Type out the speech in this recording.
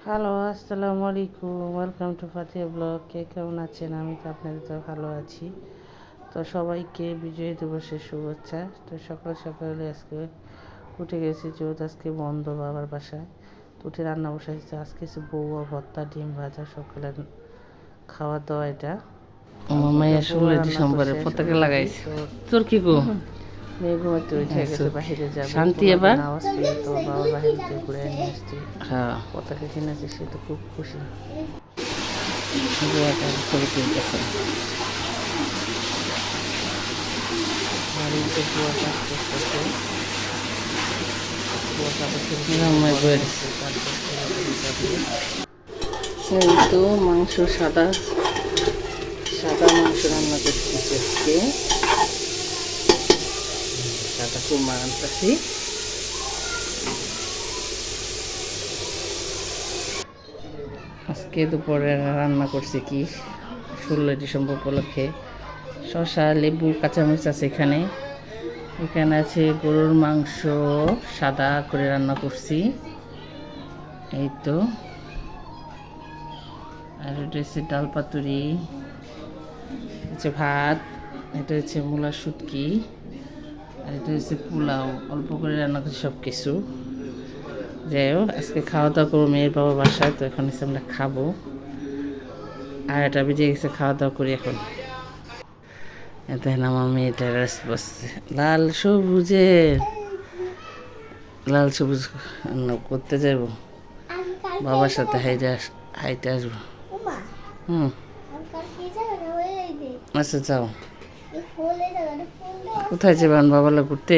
Hello, আসসালামু আলাইকুম। Welcome to Fatiya blog. কে কেমন আছেন? আমি তো আপনাদের তো ভালো আছি। তো সবাইকে বিজয় দিবসের শুভেচ্ছা। তো সকাল সকালে আজকে উঠে গেছি, যেহেতু আজকে বন্ধ বাবার বাসায়। তো উঠে রান্না বসাইছে আজকে বউয়া ভর্তা, ডিম ভাজা, সকালে খাওয়া দাওয়া এটা। আমার মায়ের 16 ডিসেম্বরে পতাকা লাগাইছে। তোর কি গো? মেয়ে ঘুমাতে উঠে গেছে, বাহিরে যাবে শান্তি। এবার আওয়াজ পেয়ে তো বাবা বাহিরে থেকে ঘুরে নিয়ে আসছে। হ্যাঁ, পতাকা কিনেছে, সে তো খুব খুশি। ছবি তুলতেছে, বাড়িতে বুয়া কাজ করতেছে। এই তো মাংস, সাদা সাদা মাংস রান্না করতেছি আজকে। সাদা কুমা আনতেছি। আজকে দুপুরে রান্না করছি কি, 16 ডিসেম্বর উপলক্ষে শসা, লেবু, কাঁচামরিচ আছে এখানে। এখানে আছে গরুর মাংস, সাদা করে রান্না করছি। এই তো, আর এটা হচ্ছে ডাল পাতুরি, হচ্ছে ভাত, এটা হচ্ছে মূলা শুটকি, আর এটা হচ্ছে পোলাও। অল্প করে রান্না করছি সব কিছু। যাই হোক, আজকে খাওয়া দাওয়া করবো মেয়ের বাবা বাসায়, তো এখন এসে আমরা খাবো। আর এটা বেজে গেছে, খাওয়া দাওয়া করি এখন। দেখেন আমার মেয়েটা রেস্ট বসছে, লাল সবুজের লাল সবুজ করতে যাব, বাবার সাথে হাইটে আসবো। আচ্ছা যাও। কোথায় যাবেন বাবালা ঘুরতে?